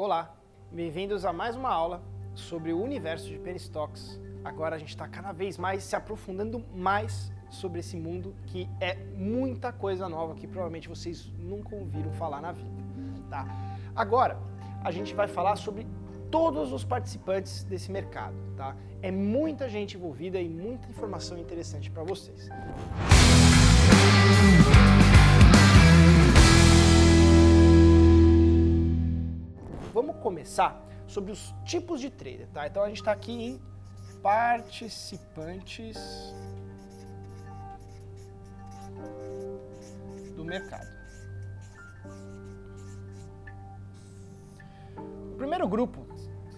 Olá, bem-vindos a mais uma aula sobre o universo de penny stocks. Agora a gente está cada vez mais se aprofundando mais sobre esse mundo que é muita coisa nova que provavelmente vocês nunca ouviram falar na vida, tá? Agora a gente vai falar sobre todos os participantes desse mercado, tá? É muita gente envolvida e muita informação interessante para vocês. Vamos começar sobre os tipos de trader, tá? Então a gente está aqui em participantes do mercado. O primeiro grupo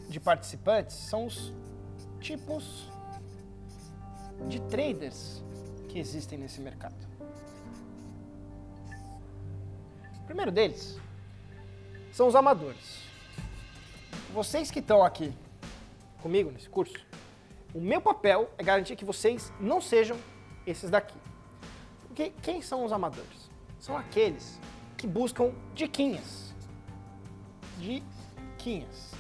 de participantes são os tipos de traders que existem nesse mercado. O primeiro deles são os amadores. Vocês que estão aqui comigo nesse curso, o meu papel é garantir que vocês não sejam esses daqui. Porque quem são os amadores? São aqueles que buscam diquinhas. Diquinhas.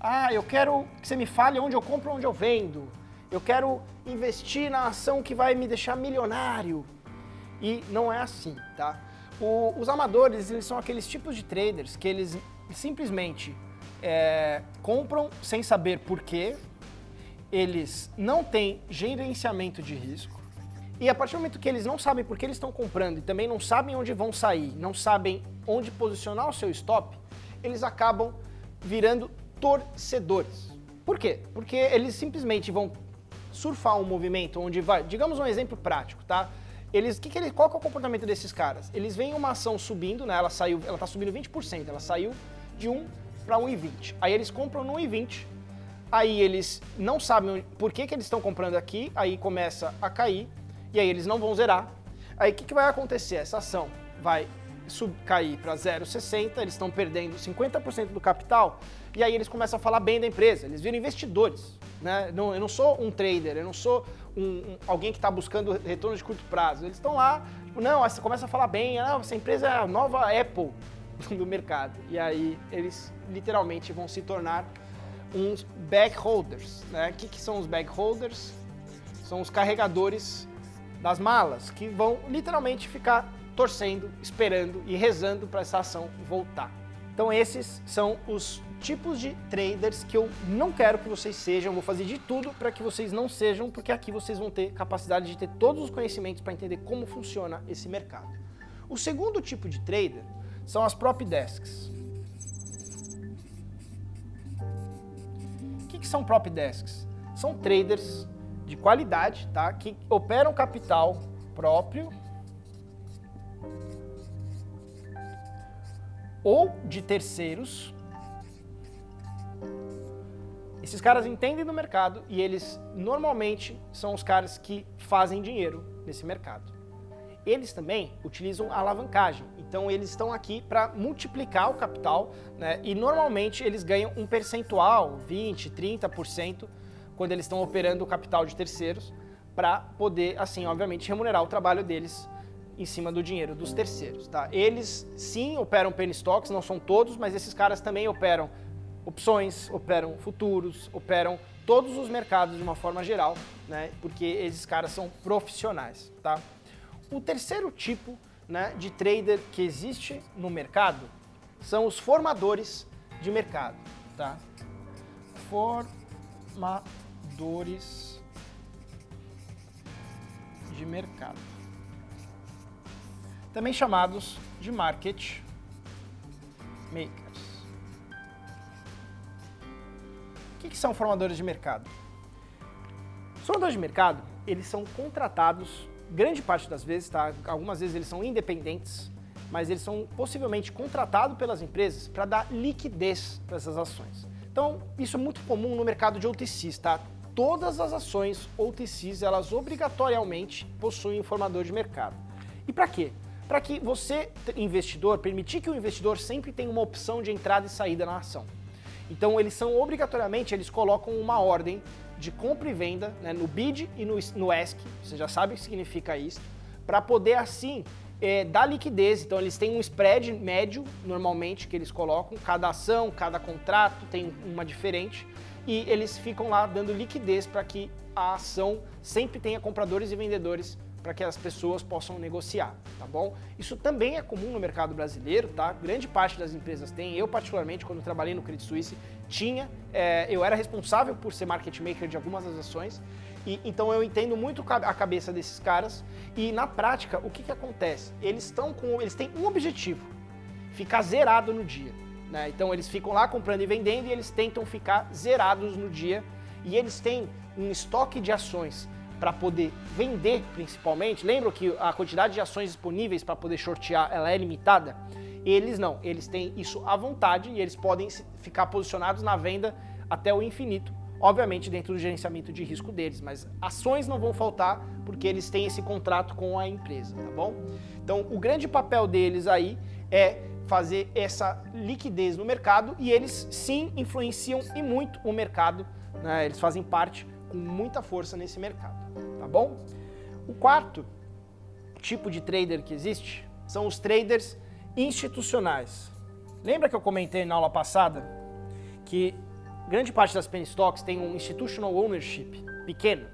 Ah, eu quero que você me fale onde eu compro, onde eu vendo. Eu quero investir na ação que vai me deixar milionário. E não é assim, tá? Os amadores, eles são aqueles tipos de traders que eles simplesmente compram sem saber porquê, eles não têm gerenciamento de risco, e a partir do momento que eles não sabem por que eles estão comprando e também não sabem onde vão sair, não sabem onde posicionar o seu stop, eles acabam virando torcedores. Por quê? Porque eles simplesmente vão surfar um movimento onde vai, digamos um exemplo prático, tá? Qual que é o comportamento desses caras? Eles veem uma ação subindo, né? Ela tá subindo 20%, ela saiu de 1 para 1,20. Aí eles compram no 1,20, aí eles não sabem por que eles estão comprando aqui, aí começa a cair, e aí eles não vão zerar. Aí o que vai acontecer? Essa ação vai cair para 0,60, eles estão perdendo 50% do capital, e aí eles começam a falar bem da empresa, eles viram investidores, né? Eu não sou um trader, eu não sou alguém que está buscando retorno de curto prazo, eles estão lá, tipo, não, você começa a falar bem, essa empresa é a nova Apple do mercado, e aí eles literalmente vão se tornar uns bag holders, né? O que são os bag holders? São os carregadores das malas, que vão literalmente ficar torcendo, esperando e rezando para essa ação voltar. Então esses são os tipos de traders que eu não quero que vocês sejam, eu vou fazer de tudo para que vocês não sejam, porque aqui vocês vão ter capacidade de ter todos os conhecimentos para entender como funciona esse mercado. O segundo tipo de trader são as prop desks. O que são prop desks? São traders de qualidade, tá? Que operam capital próprio ou de terceiros. Esses caras entendem do mercado e eles normalmente são os caras que fazem dinheiro nesse mercado. Eles também utilizam alavancagem, então eles estão aqui para multiplicar o capital, né? E normalmente eles ganham um percentual, 20%, 30%, quando eles estão operando o capital de terceiros, para poder, assim, obviamente, remunerar o trabalho deles em cima do dinheiro dos terceiros, tá? Eles sim operam penny stocks, não são todos, mas esses caras também operam opções, operam futuros, operam todos os mercados de uma forma geral, né? Porque esses caras são profissionais, tá? O terceiro tipo, né, de trader que existe no mercado são os formadores de mercado, tá? Formadores de mercado, também chamados de market makers. O que são formadores de mercado? Os formadores de mercado, eles são contratados, grande parte das vezes, tá? Algumas vezes eles são independentes, mas eles são possivelmente contratados pelas empresas para dar liquidez para essas ações. Então, isso é muito comum no mercado de OTCs, tá? Todas as ações OTCs, elas obrigatoriamente possuem um formador de mercado. E para quê? Para que você, investidor, permitir que o investidor sempre tenha uma opção de entrada e saída na ação. Então, eles colocam uma ordem de compra e venda, né, no bid e no ask, você já sabe o que significa isso, para poder assim da liquidez. Então eles têm um spread médio, normalmente, que eles colocam, cada ação, cada contrato tem uma diferente, e eles ficam lá dando liquidez para que a ação sempre tenha compradores e vendedores para que as pessoas possam negociar, tá bom? Isso também é comum no mercado brasileiro, tá? Grande parte das empresas tem. Eu, particularmente, quando trabalhei no Credit Suisse, eu era responsável por ser market maker de algumas das ações, e então eu entendo muito a cabeça desses caras, e na prática, o que acontece? Eles têm um objetivo, ficar zerado no dia, né? Então eles ficam lá comprando e vendendo, e eles tentam ficar zerados no dia, e eles têm um estoque de ações para poder vender, principalmente. Lembram que a quantidade de ações disponíveis para poder shortear ela é limitada? Eles não, eles têm isso à vontade e eles podem ficar posicionados na venda até o infinito, obviamente dentro do gerenciamento de risco deles, mas ações não vão faltar porque eles têm esse contrato com a empresa, tá bom? Então o grande papel deles aí é fazer essa liquidez no mercado, e eles sim influenciam e muito o mercado, né? Eles fazem parte com muita força nesse mercado, tá bom? O quarto tipo de trader que existe são os traders institucionais. Lembra que eu comentei na aula passada que grande parte das penny stocks tem um institutional ownership pequeno?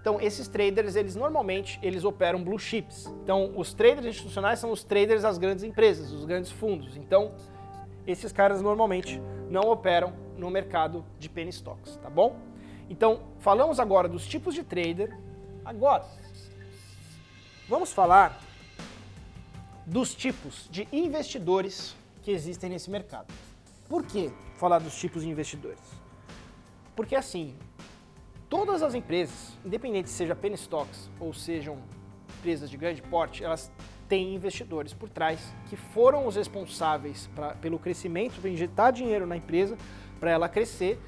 Então esses traders, eles normalmente operam blue chips. Então os traders institucionais são os traders das grandes empresas, os grandes fundos. Então esses caras normalmente não operam no mercado de penny stocks, tá bom? Então, falamos agora dos tipos de trader. Agora, vamos falar dos tipos de investidores que existem nesse mercado. Por que falar dos tipos de investidores? Porque assim, todas as empresas, independente se seja penny stocks ou sejam empresas de grande porte, elas têm investidores por trás que foram os responsáveis pelo crescimento, para injetar dinheiro na empresa, para ela crescer.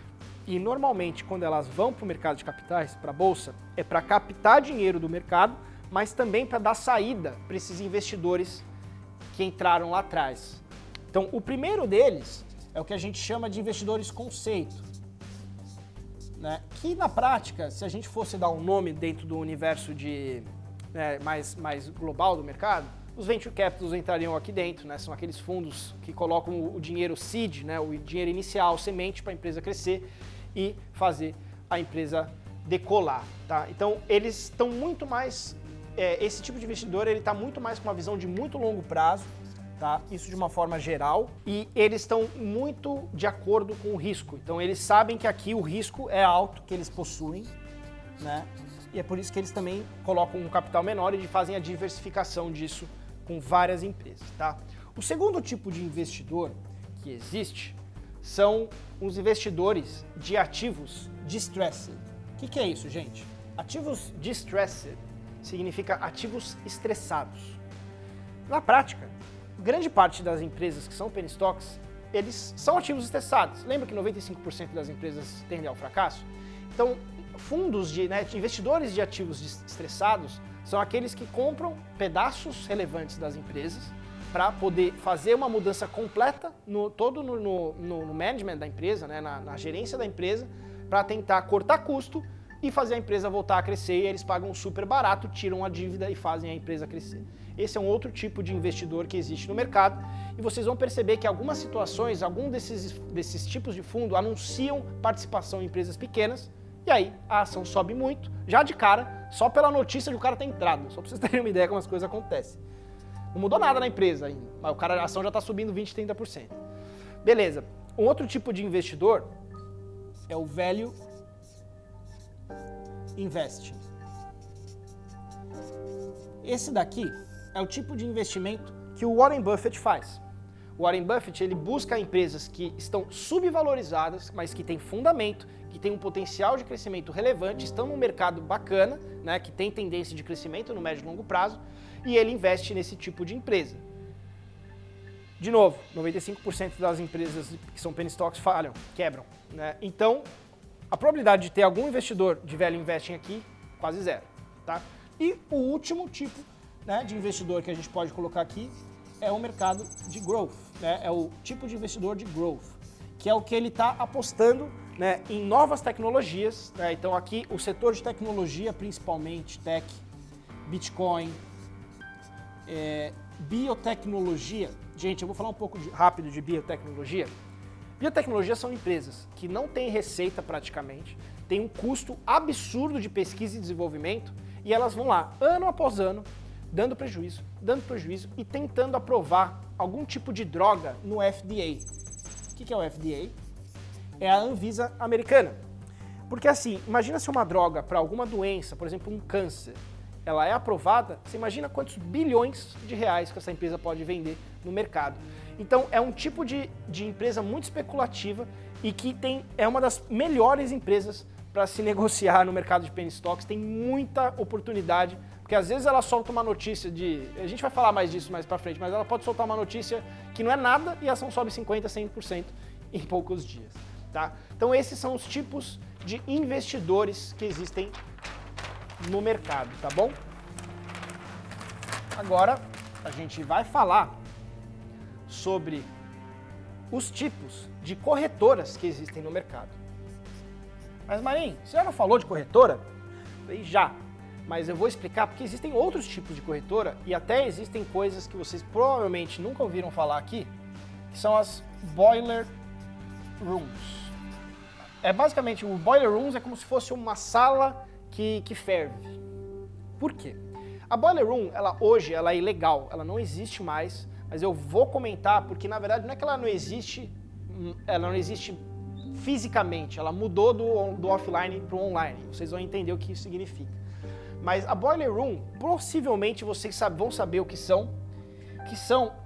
E normalmente, quando elas vão para o mercado de capitais, para a bolsa, é para captar dinheiro do mercado, mas também para dar saída para esses investidores que entraram lá atrás. Então, o primeiro deles é o que a gente chama de investidores conceito, né? Que na prática, se a gente fosse dar um nome dentro do universo mais global do mercado, os venture capitals entrariam aqui dentro, né? São aqueles fundos que colocam o dinheiro seed, né? O dinheiro inicial, semente para a empresa crescer e fazer a empresa decolar, tá? Então eles estão muito mais, esse tipo de investidor ele está muito mais com uma visão de muito longo prazo, tá? Isso de uma forma geral, e eles estão muito de acordo com o risco. Então eles sabem que aqui o risco é alto que eles possuem, né? E é por isso que eles também colocam um capital menor e fazem a diversificação disso com várias empresas, tá? O segundo tipo de investidor que existe são os investidores de ativos distressed. O que é isso, gente? Ativos distressed significa ativos estressados. Na prática, grande parte das empresas que são penny stocks, eles são ativos estressados. Lembra que 95% das empresas tendem ao fracasso? Então, fundos de investidores de ativos estressados são aqueles que compram pedaços relevantes das empresas para poder fazer uma mudança completa no management da empresa, né, na gerência da empresa, para tentar cortar custo e fazer a empresa voltar a crescer, e eles pagam super barato, tiram a dívida e fazem a empresa crescer. Esse é um outro tipo de investidor que existe no mercado, e vocês vão perceber que em algumas situações, algum desses tipos de fundo anunciam participação em empresas pequenas, e aí a ação sobe muito, já de cara, só pela notícia de o cara ter entrado, só para vocês terem uma ideia como as coisas acontecem. Não mudou nada na empresa ainda, mas a ação já está subindo 20%, 30%. Beleza. Um outro tipo de investidor é o Value Investing. Esse daqui é o tipo de investimento que o Warren Buffett faz. O Warren Buffett ele busca empresas que estão subvalorizadas, mas que têm fundamento, que têm um potencial de crescimento relevante, estão num mercado bacana, né, que tem tendência de crescimento no médio e longo prazo, e ele investe nesse tipo de empresa. De novo, 95% das empresas que são penny stocks falham, quebram, né? Então, a probabilidade de ter algum investidor de value investing aqui, quase zero, tá? E o último tipo, né, de investidor que a gente pode colocar aqui é o mercado de growth, né? É o tipo de investidor de growth, que é o que ele está apostando, né, em novas tecnologias, né? Então aqui o setor de tecnologia, principalmente tech, Bitcoin, Biotecnologia. Gente, eu vou falar um pouco rápido de biotecnologia. Biotecnologia são empresas que não têm receita praticamente, têm um custo absurdo de pesquisa e desenvolvimento e elas vão lá, ano após ano, dando prejuízo e tentando aprovar algum tipo de droga no FDA. O que é o FDA? É a Anvisa americana. Porque assim, imagina se uma droga para alguma doença, por exemplo, um câncer, ela é aprovada, você imagina quantos bilhões de reais que essa empresa pode vender no mercado. Então é um tipo de empresa muito especulativa e que é uma das melhores empresas para se negociar no mercado de penny stocks, tem muita oportunidade, porque às vezes ela solta uma notícia a gente vai falar mais disso mais para frente, mas ela pode soltar uma notícia que não é nada e a ação sobe 50%, 100% em poucos dias. Tá? Então esses são os tipos de investidores que existem no mercado, tá bom? Agora a gente vai falar sobre os tipos de corretoras que existem no mercado. Mas Marinho, você já não falou de corretora? Eu falei, já, mas eu vou explicar porque existem outros tipos de corretora e até existem coisas que vocês provavelmente nunca ouviram falar aqui, que são as boiler rooms. Basicamente, o boiler rooms é como se fosse uma sala que ferve. Por quê? A boiler room, hoje ela é ilegal, ela não existe mais, mas eu vou comentar porque na verdade não é que ela não existe fisicamente, ela mudou do offline para o online, vocês vão entender o que isso significa. Mas a boiler room, possivelmente vocês vão saber o que são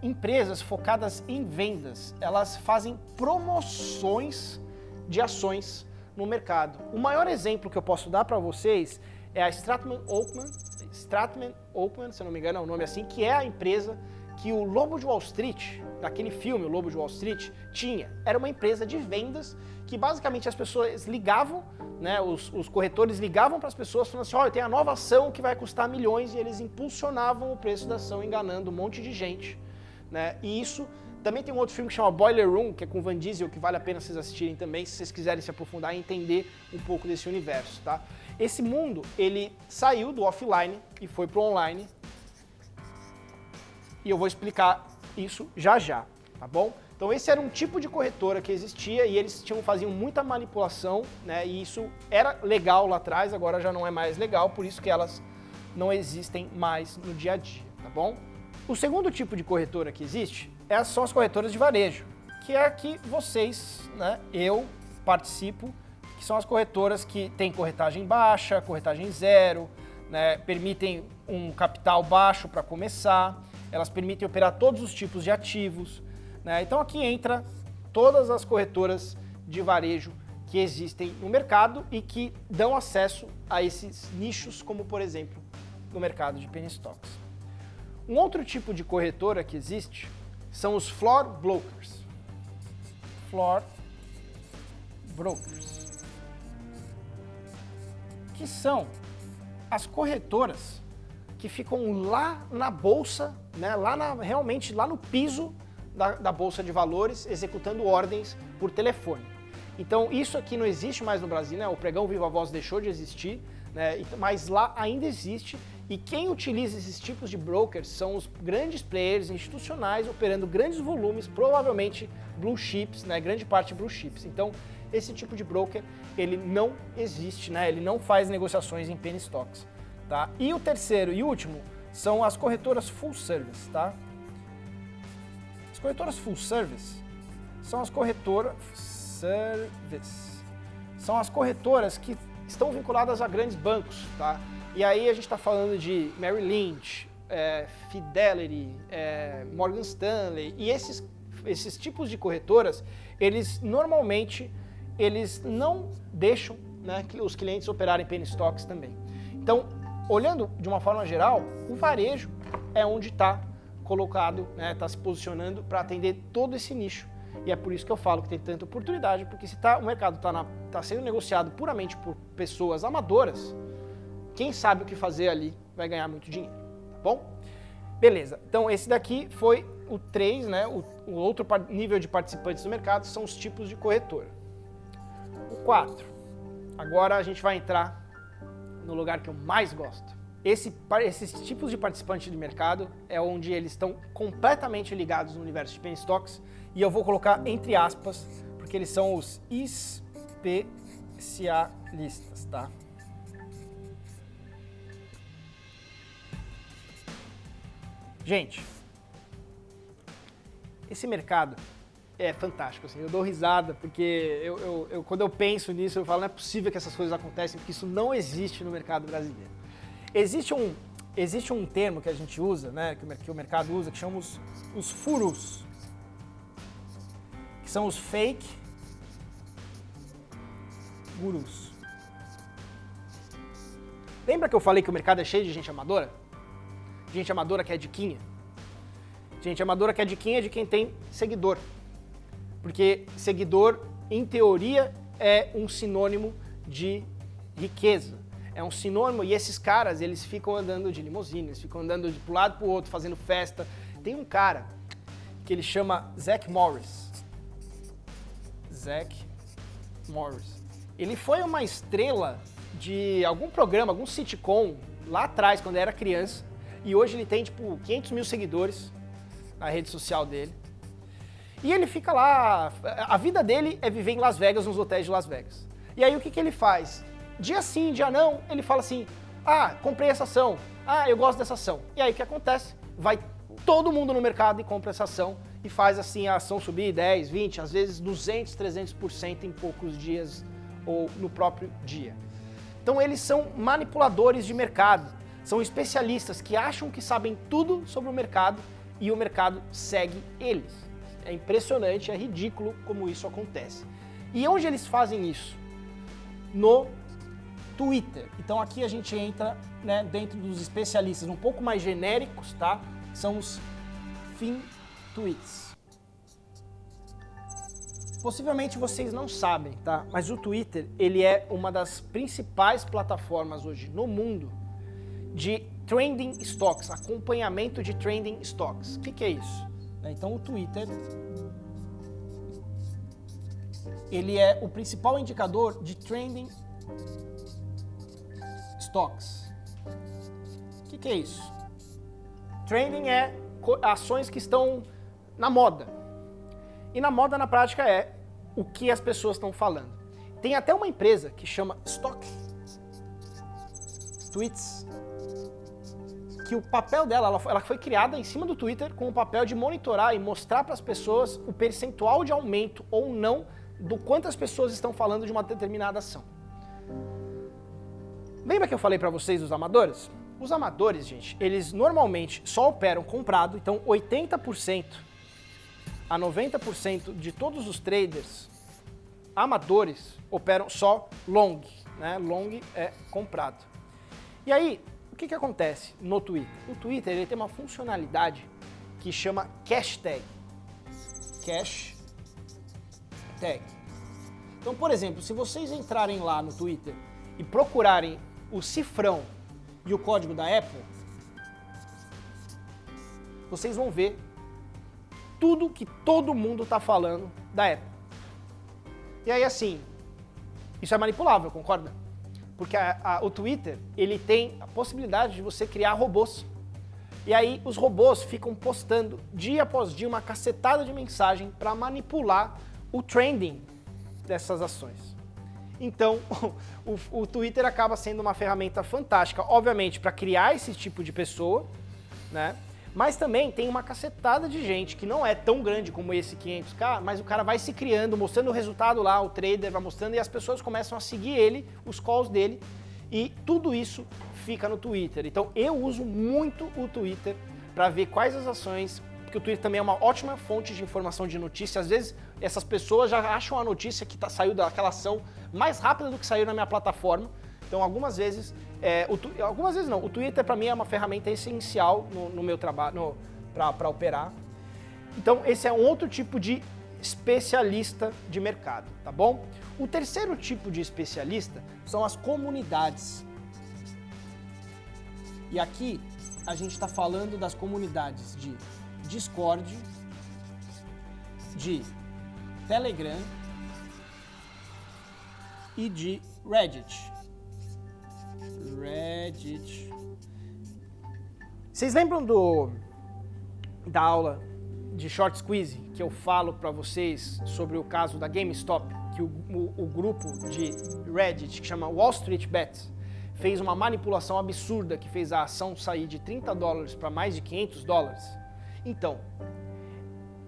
empresas focadas em vendas, elas fazem promoções de ações no mercado. O maior exemplo que eu posso dar para vocês é a Stratman Oakman, se eu não me engano é o nome assim, que é a empresa que o Lobo de Wall Street, naquele filme O Lobo de Wall Street, tinha. Era uma empresa de vendas que basicamente as pessoas ligavam, né, os corretores ligavam para as pessoas falando assim, olha, tem a nova ação que vai custar milhões e eles impulsionavam o preço da ação enganando um monte de gente. Né? E isso também tem um outro filme que chama Boiler Room, que é com Van Diesel, que vale a pena vocês assistirem também, se vocês quiserem se aprofundar e entender um pouco desse universo. Tá? Esse mundo, ele saiu do offline e foi para o online. E eu vou explicar isso já já, tá bom? Então esse era um tipo de corretora que existia e eles faziam muita manipulação, né? E isso era legal lá atrás, agora já não é mais legal, por isso que elas não existem mais no dia a dia, tá bom? O segundo tipo de corretora que existe são as corretoras de varejo, que é a que vocês, né, eu participo, que são as corretoras que têm corretagem baixa, corretagem zero, né, permitem um capital baixo para começar, elas permitem operar todos os tipos de ativos, né? Então aqui entra todas as corretoras de varejo que existem no mercado e que dão acesso a esses nichos, como por exemplo no mercado de penny stocks. Um outro tipo de corretora que existe são os floor brokers. Floor brokers, que são as corretoras que ficam lá na bolsa, né, realmente lá no piso da bolsa de valores, executando ordens por telefone. Então isso aqui não existe mais no Brasil, né? O pregão Viva Voz deixou de existir, né? Mas lá ainda existe. E quem utiliza esses tipos de brokers são os grandes players institucionais operando grandes volumes, provavelmente blue chips, né? Grande parte blue chips. Então esse tipo de broker ele não existe, né? Ele não faz negociações em penny stocks. Tá? E o terceiro e último são as corretoras full service. Tá? As corretoras full service são as corretoras que estão vinculadas a grandes bancos. Tá? E aí a gente está falando de Merrill Lynch, Fidelity, Morgan Stanley e esses tipos de corretoras, eles normalmente não deixam, né, os clientes operarem penny stocks também. Então, olhando de uma forma geral, o varejo é onde está colocado, né, está se posicionando para atender todo esse nicho. E é por isso que eu falo que tem tanta oportunidade, porque se o mercado está sendo negociado puramente por pessoas amadoras, quem sabe o que fazer ali vai ganhar muito dinheiro, tá bom? Beleza, então esse daqui foi o 3, né, o outro nível de participantes do mercado são os tipos de corretora. O 4, agora a gente vai entrar no lugar que eu mais gosto, esses tipos de participantes de mercado é onde eles estão completamente ligados no universo de penny stocks, e eu vou colocar entre aspas, porque eles são os especialistas, tá? Gente, esse mercado é fantástico, assim, eu dou risada, porque quando eu penso nisso, eu falo, não é possível que essas coisas acontecem, porque isso não existe no mercado brasileiro. Existe um termo que a gente usa, né, que o mercado usa, que chama os furus, que são os fake gurus. Lembra que eu falei que o mercado é cheio de gente amadora? Gente amadora que é diquinha? Gente amadora que é diquinha de quem tem seguidor. Porque seguidor, em teoria, é um sinônimo de riqueza. É um sinônimo, e esses caras, eles ficam andando de limusine, eles ficam andando de um lado pro outro, fazendo festa. Tem um cara que ele chama Zach Morris. Zach Morris. Ele foi uma estrela de algum programa, algum sitcom, lá atrás, quando ele era criança, e hoje ele tem, tipo, 500 mil seguidores na rede social dele. E ele fica lá, a vida dele é viver em Las Vegas, nos hotéis de Las Vegas. E aí o que ele faz? Dia sim, dia não, ele fala assim, ah, comprei essa ação, ah, eu gosto dessa ação. E aí o que acontece? Vai todo mundo no mercado e compra essa ação e faz assim a ação subir 10, 20, às vezes 200, 300% em poucos dias ou no próprio dia. Então eles são manipuladores de mercado, são especialistas que acham que sabem tudo sobre o mercado e o mercado segue eles. É impressionante, é ridículo como isso acontece. E onde eles fazem isso? No Twitter. Então aqui a gente entra, né, dentro dos especialistas um pouco mais genéricos, tá? São os FinTweets. Possivelmente vocês não sabem, tá? Mas o Twitter, ele é uma das principais plataformas hoje no mundo de trending stocks, acompanhamento de trending stocks. O que é isso? Então o Twitter, ele é o principal indicador de trending stocks. O que é isso? Trending é ações que estão na moda. E na moda, na prática, é o que as pessoas estão falando. Tem até uma empresa que chama Stock Tweets, que o papel dela, ela foi criada em cima do Twitter com o papel de monitorar e mostrar para as pessoas o percentual de aumento ou não do quanto as pessoas estão falando de uma determinada ação. Lembra que eu falei para vocês dos amadores? Os amadores, gente, eles normalmente só operam comprado, então 80% a 90% de todos os traders amadores operam só long, né? Long é comprado. E aí, o que acontece no Twitter? O Twitter, ele tem uma funcionalidade que chama hashtag. Hashtag. Então, por exemplo, se vocês entrarem lá no Twitter e procurarem o cifrão e o código da Apple, vocês vão ver tudo que todo mundo está falando da Apple. E aí, assim, isso é manipulável, concorda? Porque o Twitter, ele tem a possibilidade de você criar robôs. E aí os robôs ficam postando dia após dia uma cacetada de mensagem para manipular o trending dessas ações. Então, o Twitter acaba sendo uma ferramenta fantástica, obviamente, para criar esse tipo de pessoa, né? Mas também tem uma cacetada de gente que não é tão grande como esse 500k, mas o cara vai se criando, mostrando o resultado lá, o trader vai mostrando e as pessoas começam a seguir ele, os calls dele, e tudo isso fica no Twitter. Então eu uso muito o Twitter para ver quais as ações, porque o Twitter também é uma ótima fonte de informação de notícia. Às vezes essas pessoas já acham a notícia que saiu daquela ação mais rápida do que saiu na minha plataforma. Então algumas vezes o Twitter para mim é uma ferramenta essencial no meu trabalho, para operar. Então esse é um outro tipo de especialista de mercado, tá bom? O terceiro tipo de especialista são as comunidades. E aqui a gente está falando das comunidades de Discord, de Telegram e de Reddit. Vocês lembram da aula de short squeeze que eu falo para vocês sobre o caso da GameStop, que o grupo de Reddit, que chama Wall Street Bets, fez uma manipulação absurda que fez a ação sair de $30 para mais de $500? Então,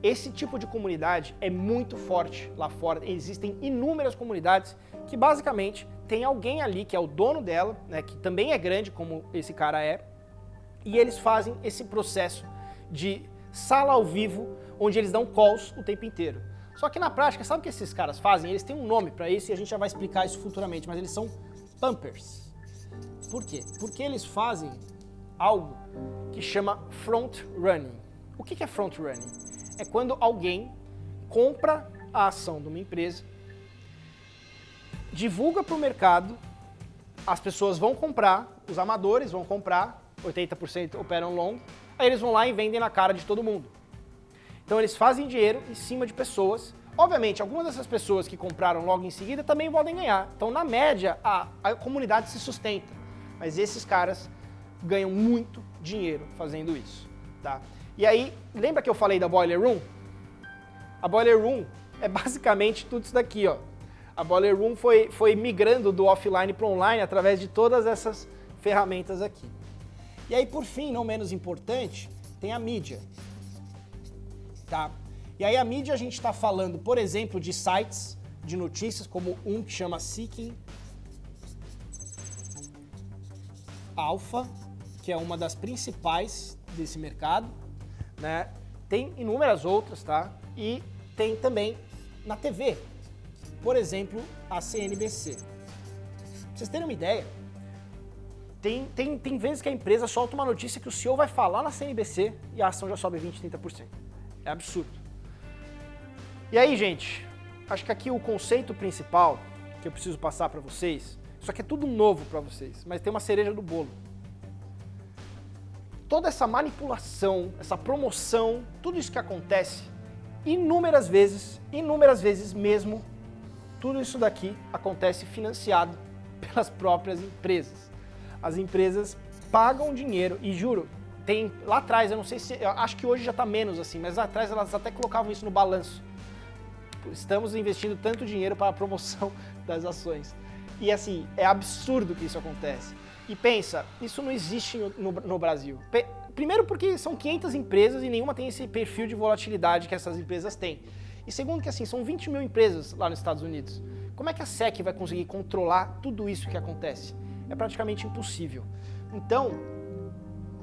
esse tipo de comunidade é muito forte lá fora. Existem inúmeras comunidades que basicamente tem alguém ali que é o dono dela, né, que também é grande como esse cara é, e eles fazem esse processo de sala ao vivo, onde eles dão calls o tempo inteiro. Só que na prática, sabe o que esses caras fazem? Eles têm um nome para isso e a gente já vai explicar isso futuramente, mas eles são pumpers. Por quê? Porque eles fazem algo que chama front running. O que é front running? É quando alguém compra a ação de uma empresa, divulga para o mercado, as pessoas vão comprar, os amadores vão comprar, 80% operam long, aí eles vão lá e vendem na cara de todo mundo. Então eles fazem dinheiro em cima de pessoas. Obviamente, algumas dessas pessoas que compraram logo em seguida também podem ganhar. Então, na média, a comunidade se sustenta. Mas esses caras ganham muito dinheiro fazendo isso, tá? E aí, lembra que eu falei da Boiler Room? A Boiler Room é basicamente tudo isso daqui, ó. A Boiler Room foi migrando do offline para online através de todas essas ferramentas aqui. E aí, por fim, não menos importante, tem a mídia, tá? E aí a mídia a gente está falando, por exemplo, de sites de notícias, como um que chama Seeking Alpha, que é uma das principais desse mercado, né? Tem inúmeras outras, tá? E tem também na TV, por exemplo, a CNBC. Pra vocês terem uma ideia, tem vezes que a empresa solta uma notícia que o CEO vai falar na CNBC e a ação já sobe 20%, 30%. É absurdo. E aí, gente, acho que aqui o conceito principal que eu preciso passar para vocês, isso aqui é tudo novo para vocês, mas tem uma cereja do bolo. Toda essa manipulação, essa promoção, tudo isso que acontece, inúmeras vezes mesmo, tudo isso daqui acontece financiado pelas próprias empresas. As empresas pagam dinheiro e juro, tem lá atrás, eu não sei se, eu acho que hoje já está menos assim, mas lá atrás elas até colocavam isso no balanço. Estamos investindo tanto dinheiro para a promoção das ações. E assim, é absurdo que isso acontece. E pensa, isso não existe no Brasil. Primeiro porque são 500 empresas e nenhuma tem esse perfil de volatilidade que essas empresas têm. E segundo que assim, são 20 mil empresas lá nos Estados Unidos. Como é que a SEC vai conseguir controlar tudo isso que acontece? É praticamente impossível. Então,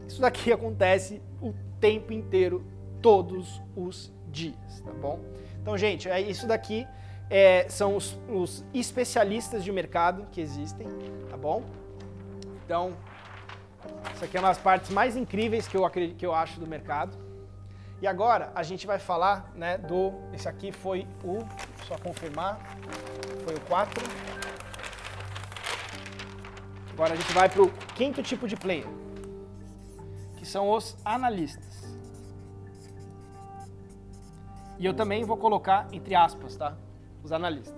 isso daqui acontece o tempo inteiro, todos os dias, tá bom? Então, gente, isso daqui são os especialistas de mercado que existem, tá bom? Então, isso aqui é uma das partes mais incríveis que eu acho do mercado. E agora a gente vai falar, né, esse aqui foi só confirmar, foi o 4. Agora a gente vai para o quinto tipo de player, que são os analistas. E eu também vou colocar entre aspas, tá? Os analistas.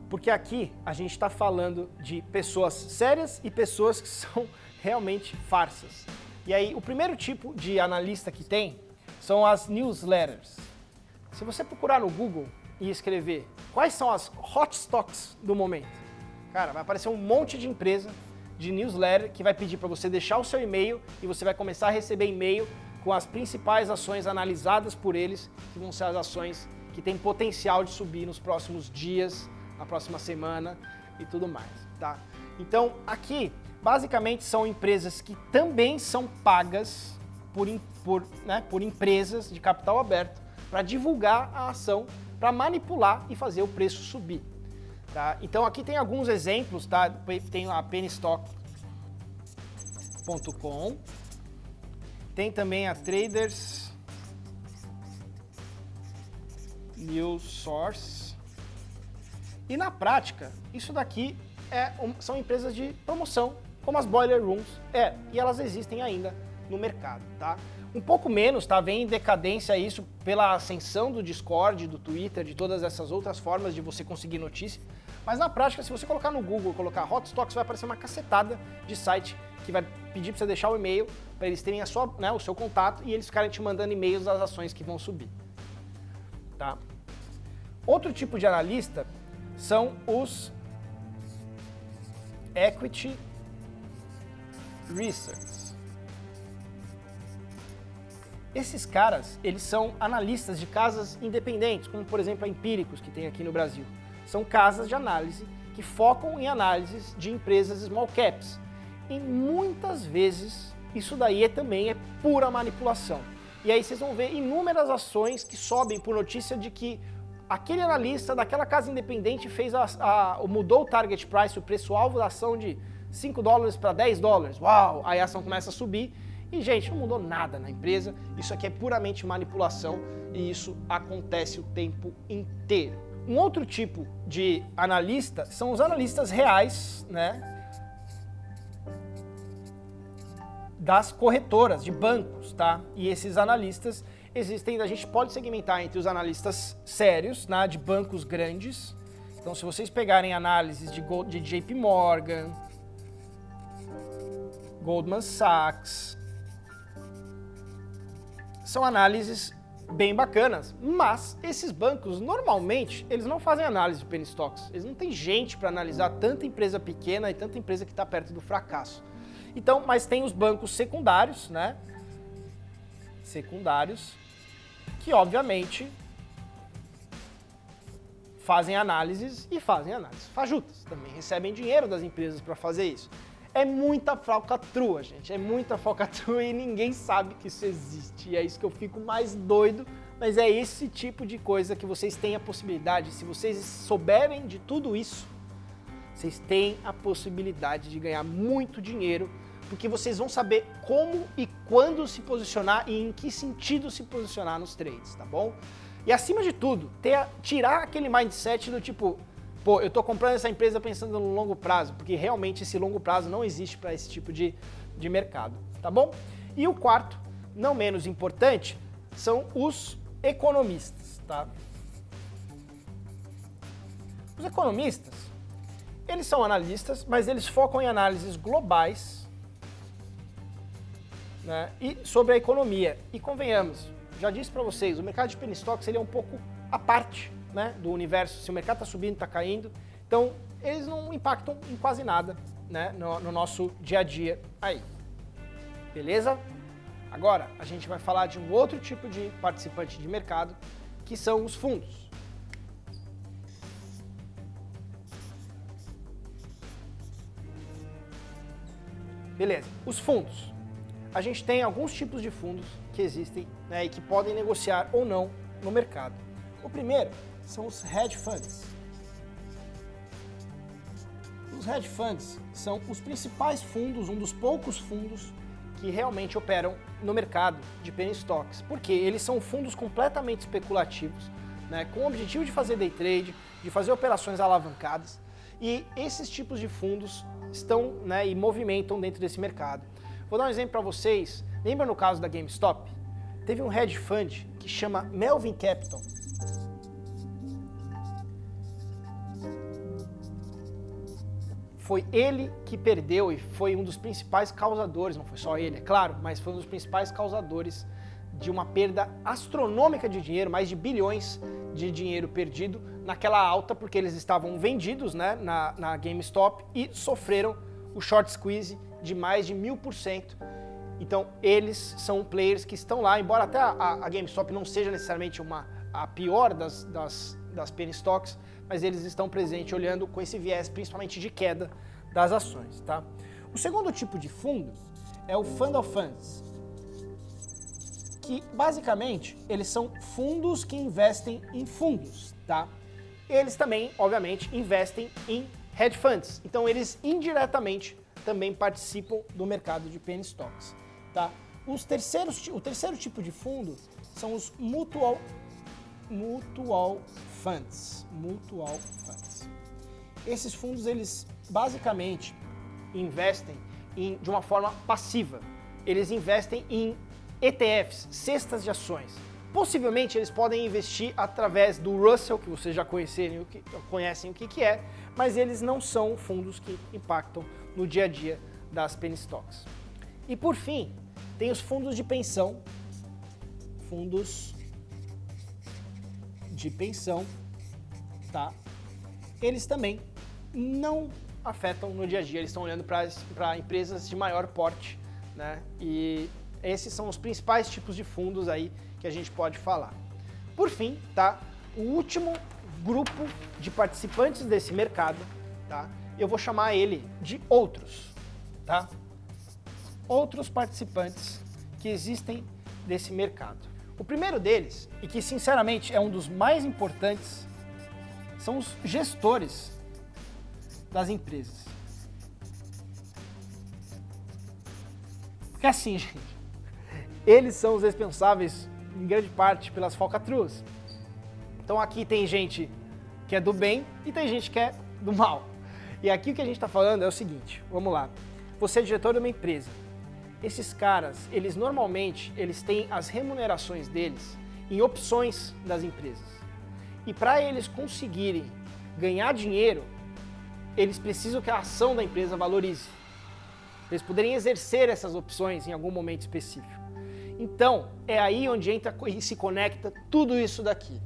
Porque aqui a gente está falando de pessoas sérias e pessoas que são realmente farsas. E aí, o primeiro tipo de analista que tem são as newsletters. Se você procurar no Google e escrever quais são as hot stocks do momento, cara, vai aparecer um monte de empresa de newsletter que vai pedir para você deixar o seu e-mail e você vai começar a receber e-mail com as principais ações analisadas por eles, que vão ser as ações que têm potencial de subir nos próximos dias, na próxima semana e tudo mais, tá? Então, aqui, basicamente, são empresas que também são pagas por empresas de capital aberto para divulgar a ação, para manipular e fazer o preço subir, tá? Então, aqui tem alguns exemplos, tá? Tem a pennystock.com, tem também a Traders News Source. E na prática, isso daqui são empresas de promoção, como as Boiler Rooms, e elas existem ainda no mercado, tá? Um pouco menos, tá? Vem em decadência isso pela ascensão do Discord, do Twitter, de todas essas outras formas de você conseguir notícia. Mas na prática, se você colocar no Google, colocar Hot Stocks, vai aparecer uma cacetada de site que vai pedir para você deixar o e-mail, para eles terem o seu contato e eles ficarem te mandando e-mails das ações que vão subir. Tá? Outro tipo de analista são os Equity Research. Esses caras, eles são analistas de casas independentes, como por exemplo a Empíricos, que tem aqui no Brasil. São casas de análise que focam em análises de empresas small caps. E muitas vezes isso daí também é pura manipulação. E aí vocês vão ver inúmeras ações que sobem por notícia de que aquele analista daquela casa independente mudou o target price, o preço-alvo da ação de $5 para $10. Uau! Aí a ação começa a subir. E, gente, não mudou nada na empresa, isso aqui é puramente manipulação e isso acontece o tempo inteiro. Um outro tipo de analista são os analistas reais, né, das corretoras, de bancos, tá? E esses analistas existem, a gente pode segmentar entre os analistas sérios, né, de bancos grandes. Então, se vocês pegarem análises de JP Morgan, Goldman Sachs, são análises bem bacanas, mas esses bancos, normalmente, eles não fazem análise de penny stocks. Eles não têm gente para analisar tanta empresa pequena e tanta empresa que está perto do fracasso. Então, mas tem os bancos secundários, né? Secundários, que obviamente fazem análises fajutas. Também recebem dinheiro das empresas para fazer isso. É muita falcatrua, gente, é muita falcatrua e ninguém sabe que isso existe. E é isso que eu fico mais doido, mas é esse tipo de coisa que vocês têm a possibilidade, se vocês souberem de tudo isso, vocês têm a possibilidade de ganhar muito dinheiro, porque vocês vão saber como e quando se posicionar e em que sentido se posicionar nos trades, tá bom? E acima de tudo, tirar aquele mindset do tipo, pô, eu tô comprando essa empresa pensando no longo prazo, porque realmente esse longo prazo não existe para esse tipo de mercado, tá bom? E o quarto, não menos importante, são os economistas, tá? Os economistas, eles são analistas, mas eles focam em análises globais, né, e sobre a economia. E convenhamos, já disse para vocês, o mercado de penny stocks ele é um pouco à parte, né, do universo, se o mercado está subindo, está caindo, então eles não impactam em quase nada, né, no nosso dia a dia aí, beleza? Agora a gente vai falar de um outro tipo de participante de mercado, que são os fundos. Beleza, os fundos. A gente tem alguns tipos de fundos que existem, né, e que podem negociar ou não no mercado. O primeiro são os hedge funds. Os hedge funds são os principais fundos, um dos poucos fundos que realmente operam no mercado de penny stocks, porque eles são fundos completamente especulativos, né, com o objetivo de fazer day trade, de fazer operações alavancadas, e esses tipos de fundos estão, né, e movimentam dentro desse mercado. Vou dar um exemplo para vocês. Lembra no caso da GameStop? Teve um hedge fund que chama Melvin Capital. Foi ele que perdeu e foi um dos principais causadores, não foi só ele, é claro, mas foi um dos principais causadores de uma perda astronômica de dinheiro, mais de bilhões de dinheiro perdido naquela alta, porque eles estavam vendidos, né, na GameStop e sofreram o short squeeze de mais de 1000%. Então eles são players que estão lá, embora até a GameStop não seja necessariamente a pior das penny stocks, mas eles estão presentes olhando com esse viés principalmente de queda das ações, tá? O segundo tipo de fundo é o Fund of Funds, que basicamente eles são fundos que investem em fundos, tá? Eles também, obviamente, investem em hedge funds, então eles indiretamente também participam do mercado de penny stocks, tá? O terceiro tipo de fundo são os mutual funds. Esses fundos, eles basicamente investem de uma forma passiva. Eles investem em ETFs, cestas de ações. Possivelmente eles podem investir através do Russell, que vocês já conhecem o que é, mas eles não são fundos que impactam no dia a dia das penny stocks. E por fim, tem os fundos de pensão. Fundos de pensão, tá? Eles também não afetam no dia a dia, eles estão olhando para empresas de maior porte, né? E esses são os principais tipos de fundos aí que a gente pode falar. Por fim, tá? O último grupo de participantes desse mercado, tá? Eu vou chamar ele de outros, tá? Outros participantes que existem desse mercado. O primeiro deles, e que sinceramente é um dos mais importantes, são os gestores das empresas. Porque assim, gente, eles são os responsáveis, em grande parte, pelas falcatruas. Então aqui tem gente que é do bem e tem gente que é do mal. E aqui o que a gente está falando é o seguinte, vamos lá. Você é diretor de uma empresa. Esses caras, eles normalmente, eles têm as remunerações deles em opções das empresas. E para eles conseguirem ganhar dinheiro, eles precisam que a ação da empresa valorize. Eles poderem exercer essas opções em algum momento específico. Então, é aí onde entra e se conecta tudo isso daqui.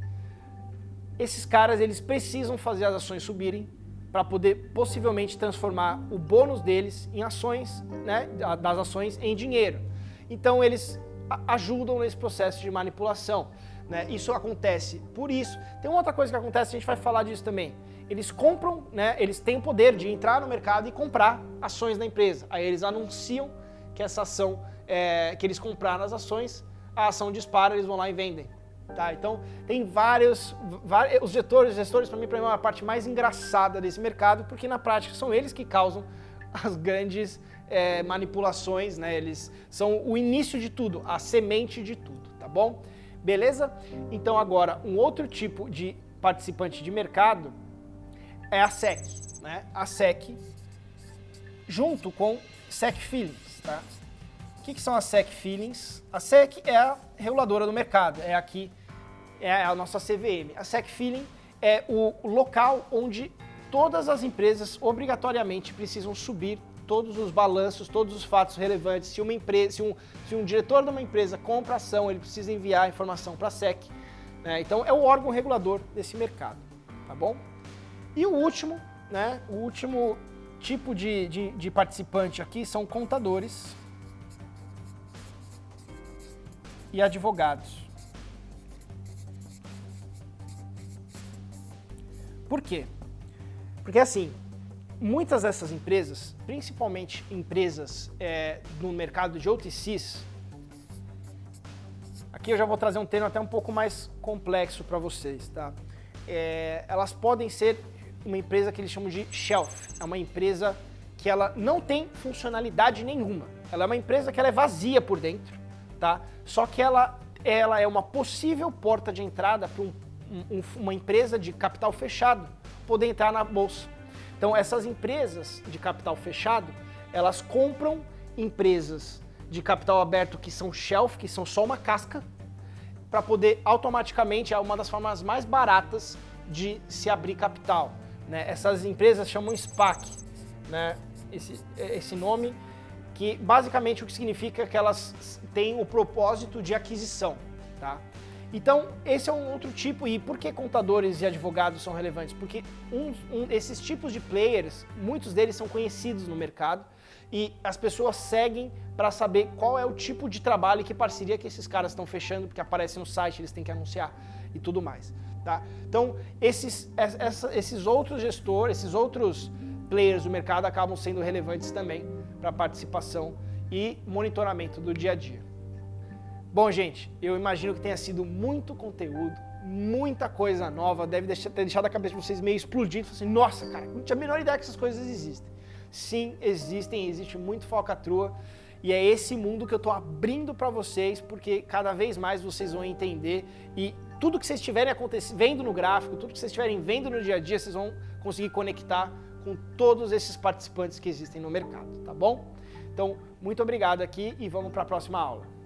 Esses caras, eles precisam fazer as ações subirem para poder possivelmente transformar o bônus deles em ações, né, das ações em dinheiro. Então eles ajudam nesse processo de manipulação, né? Isso acontece por isso. Tem uma outra coisa que acontece, a gente vai falar disso também. Eles compram, né, eles têm o poder de entrar no mercado e comprar ações da empresa. Aí eles anunciam que essa ação, que eles compraram as ações, a ação dispara, eles vão lá e vendem. Tá, então tem vários os gestores para mim é a parte mais engraçada desse mercado, porque na prática são eles que causam as grandes manipulações, né? Eles são o início de tudo, a semente de tudo, tá bom? Beleza? Então agora um outro tipo de participante de mercado é a SEC, né? A SEC junto com SEC Feelings, tá? O que são as SEC Feelings? A SEC é a reguladora do mercado, é a nossa CVM. A SEC Feeling é o local onde todas as empresas obrigatoriamente precisam subir todos os balanços, todos os fatos relevantes. Se uma empresa, se um diretor de uma empresa compra ação, ele precisa enviar a informação para a SEC, né? Então é o órgão regulador desse mercado, tá bom? E o último, né? O último tipo de participante aqui são contadores e advogados. Por quê? Porque assim, muitas dessas empresas, principalmente empresas no mercado de OTCs, aqui eu já vou trazer um termo até um pouco mais complexo para vocês, tá? Elas podem ser uma empresa que eles chamam de shelf, é uma empresa que ela não tem funcionalidade nenhuma, ela é uma empresa que ela é vazia por dentro, tá? Só que ela é uma possível porta de entrada para uma empresa de capital fechado poder entrar na bolsa. Então essas empresas de capital fechado, elas compram empresas de capital aberto que são shelf, que são só uma casca, para poder automaticamente, é uma das formas mais baratas de se abrir capital, né? Essas empresas chamam SPAC, né? Esse nome, que basicamente o que significa que elas têm o propósito de aquisição, tá? Então, esse é um outro tipo. E por que contadores e advogados são relevantes? Porque esses tipos de players, muitos deles são conhecidos no mercado e as pessoas seguem para saber qual é o tipo de trabalho e que parceria que esses caras estão fechando, porque aparece no site, eles têm que anunciar e tudo mais, tá? Então, esses outros gestores, esses outros players do mercado acabam sendo relevantes também para participação e monitoramento do dia a dia. Bom, gente, eu imagino que tenha sido muito conteúdo, muita coisa nova, deve ter deixado a cabeça de vocês meio explodindo, assim, nossa, cara, não tinha a menor ideia que essas coisas existem. Sim, existe muito falcatrua e é esse mundo que eu estou abrindo para vocês, porque cada vez mais vocês vão entender e tudo que vocês estiverem vendo no gráfico, tudo que vocês estiverem vendo no dia a dia, vocês vão conseguir conectar com todos esses participantes que existem no mercado, tá bom? Então, muito obrigado aqui e vamos para a próxima aula.